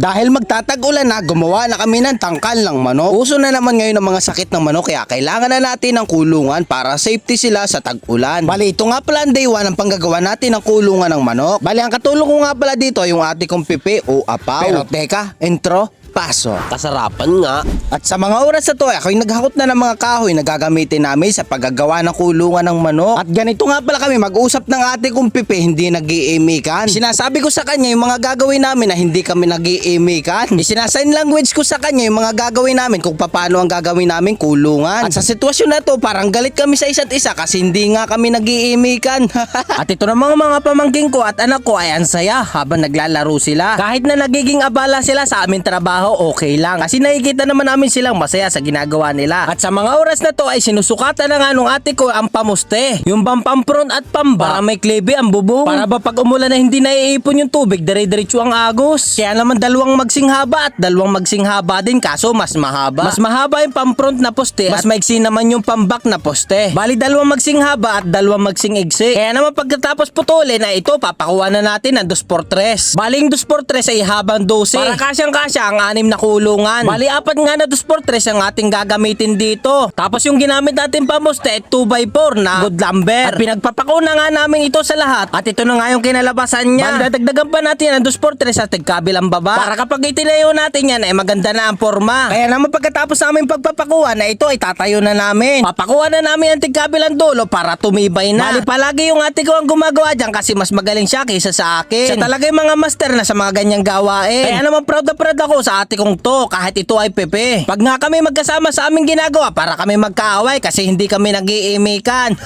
Dahil magtatag-ulan na, gumawa na kami ng tangkal ng manok. Uso na naman ngayon ang mga sakit ng manok kaya kailangan na natin ng kulungan para safety sila sa tag-ulan. Bali, ito nga pala ang day 1 ang panggagawa natin ng kulungan ng manok. Bali, ang katulong ko nga pala dito yung ate kong pipi o apaw. Pero teka, intro, paso. Kasarapan nga. At sa mga oras na to, ako'y naghakot na ng mga kahoy na gagamitin namin sa paggagawa ng kulungan ng manok. At ganito nga pala kami, mag-usap ng ate kong pipi, hindi nag-iimikan. Sinasabi ko sa kanya yung mga gagawin namin na hindi kami nag-iimikan. Sinasign language ko sa kanya yung mga gagawin namin kung paano ang gagawin namin kulungan. At sa sitwasyon na to, parang galit kami sa isa't isa kasi hindi nga kami nag-iimikan. At ito na mga pamangking ko at anak ko ay ansaya habang naglalaro sila. Kahit na nagiging abala sila sa aming trabaho, okay lang. Kasi nakikita naman namin silang masaya sa ginagawa nila. At sa mga oras na to ay sinusukatan na nga nung ate ko ang pamuste. Yung pampampront at pamba para may klebe ang bubong. Para ba pag umulan na hindi naiipon yung tubig, dire-diretso ang agos. Kaya naman dalawang magsinghaba at dalawang magsinghaba din kaso mas mahaba. Mas mahaba yung pampront na poste mas maigsi naman yung pambak na poste. Bali dalawang magsinghaba at dalawang magsingigsi. Kaya naman pagkatapos putulin ay ito papakuha na natin ang 2x3. Bali yung 2x3 ay habang 12. Para kasyang-kasya ang 6 na kulungan. Bali 4 nga na 2x3 ang ating gagamitin dito. Tapos yung ginamit natin pamuste ay 2x4 na good lumber. At pinagpapako na nga namin ito sa lahat. At ito na nga yung kinalabasan niya. Bali dadagdagan pa natin ang 2x3 sa tigkabilang baba. Para kapag itinayo natin yan ay maganda na ang forma. Kaya naman pagkatapos namin pagpapakuha na ito ay tatayo na namin. Papakuha na namin ang tigkabilang dulo para tumibay na. Bali palagi yung ate ko ang gumagawa dyan kasi mas magaling siya kaysa sa akin. Siya talaga yung mga master na sa mga ganyang gawain. Kaya naman proud na proud ako sa ate kong to kahit ito ay pepe. Pag nga kami magkasama sa aming ginagawa para kami magkaaway kasi hindi kami nag-iimikan.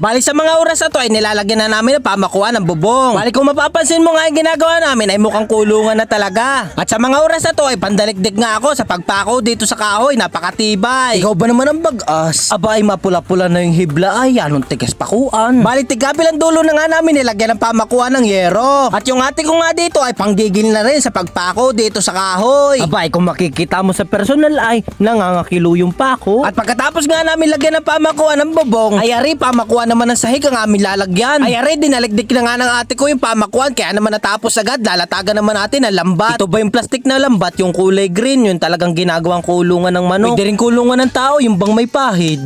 Bali sa mga oras na to ay nilalagyan na namin ng pamakuha ng bubong. Bali kung mapapansin mo nga yung ginagawa namin ay mukhang kulungan na talaga. At sa mga oras na to ay pandalikdik nga ako sa pagpako dito sa kahoy, napakatibay. Ikaw ba naman ang bagas? Aba ay mapula-pula na yung hibla ay anong tigas pakuan. Bali tigkabilang dulo na nga namin nilagyan ng pamakuha ng yero. At yung ate ko nga dito ay panggigil na rin sa pagpako dito sa kahoy. Aba ay kung makikita mo sa personal ay nangangakilo yung pako. At pagkatapos nga namin lagyan ng pamakuha ng bubong ay ari pamakuha naman ng sahig ang aming lalagyan. Ay ari dinaligdik na nga ng ate ko yung pamakuhan kaya naman natapos agad lalatagan naman natin ang lambat. Ito ba yung plastic na lambat yung kulay green yun talagang ginagawang kulungan ng manok. Pwede rin kulungan ng tao yung bang may pahid.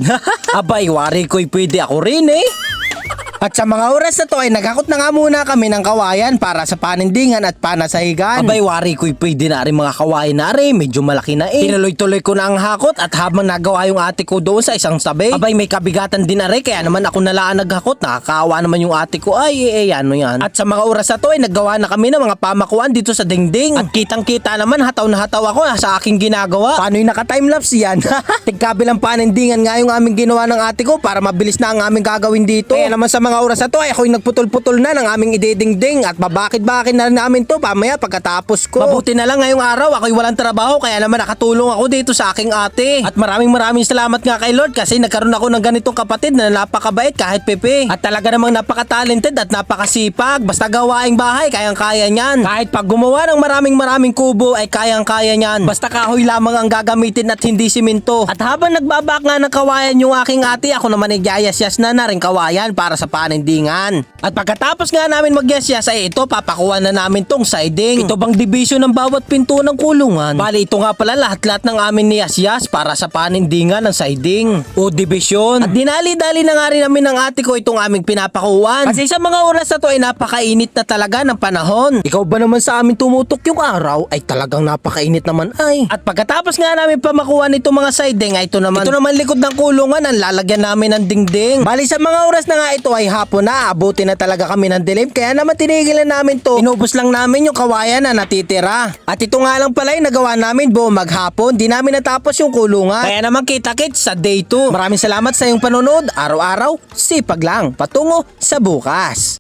Abay wari ko'y pwede ako rin eh. At sa mga oras na to ay naghakot na nga muna kami ng kawayan para sa panindingan at panasahigan. Abay wari ko'y pwede na rin mga kawayan na rin, medyo malaki na eh. Tinuloy-tuloy ko na ang hakot at habang nagawa yung ate ko doon sa isang sabi, abay may kabigatan din na rin kaya naman ako nalaan naghakot, nakakaawa naman yung ate ko ay ano yan. At sa mga oras na to ay naggawa na kami ng mga pamakuan dito sa dingding. At kitang-kita naman hataw na hataw ako sa aking ginagawa. Paano yung naka-timelapse yan? Tigkabilang panindingan nga yung aming ginawa ng ate ko para mabilis na ang aming gagawin dito. Kaya naman sa mga oras na to ay ako'y nagputol-putol na ng aming ididingding at babakit-bakit na namin to pamaya pagkatapos ko. Mabuti na lang ngayong araw ako'y walang trabaho kaya naman nakatulong ako dito sa aking ate. At maraming salamat nga kay Lord kasi nagkaroon ako ng ganitong kapatid na napakabait kahit pepe. At talaga namang napaka-talented at napakasipag. Basta gawaing bahay kayang-kaya niyan. Kahit pag gumawa ng maraming kubo ay kayang-kaya niyan. Basta kahoy lamang ang gagamitin at hindi simento. At habang nagbabak nga ng kawayan yung aking ate, ako naman ay gayas-yas na rin kawayan para sa panindingan. At pagkatapos nga namin mag-yas-yas ay ito papakuha na namin tong siding. Ito bang division ng bawat pinto ng kulungan? Bali ito nga pala lahat-lahat ng amin ni yas-yas para sa panindingan ng siding o division. At dinali-dali na nga rin namin ng ate ko itong aming pinapakuhan. Kasi sa mga oras na to ay napakainit na talaga ng panahon. Ikaw ba naman sa amin tumutok yung araw ay talagang napakainit naman ay. At pagkatapos nga namin pamakuha nito mga siding ay ito naman likod ng kulungan ang lalagyan namin ng dingding. Bali sa mga oras na nga ito ay hapon na, abuti na talaga kami ng dilim kaya naman tinigilan namin to. Inubos lang namin yung kawayan na natitira. At ito nga lang pala yung nagawa namin buong maghapon, di namin natapos yung kulungan. Kaya naman kita-kits sa day 2. Maraming salamat sa iyong panonood, araw-araw, sipag lang, patungo sa bukas.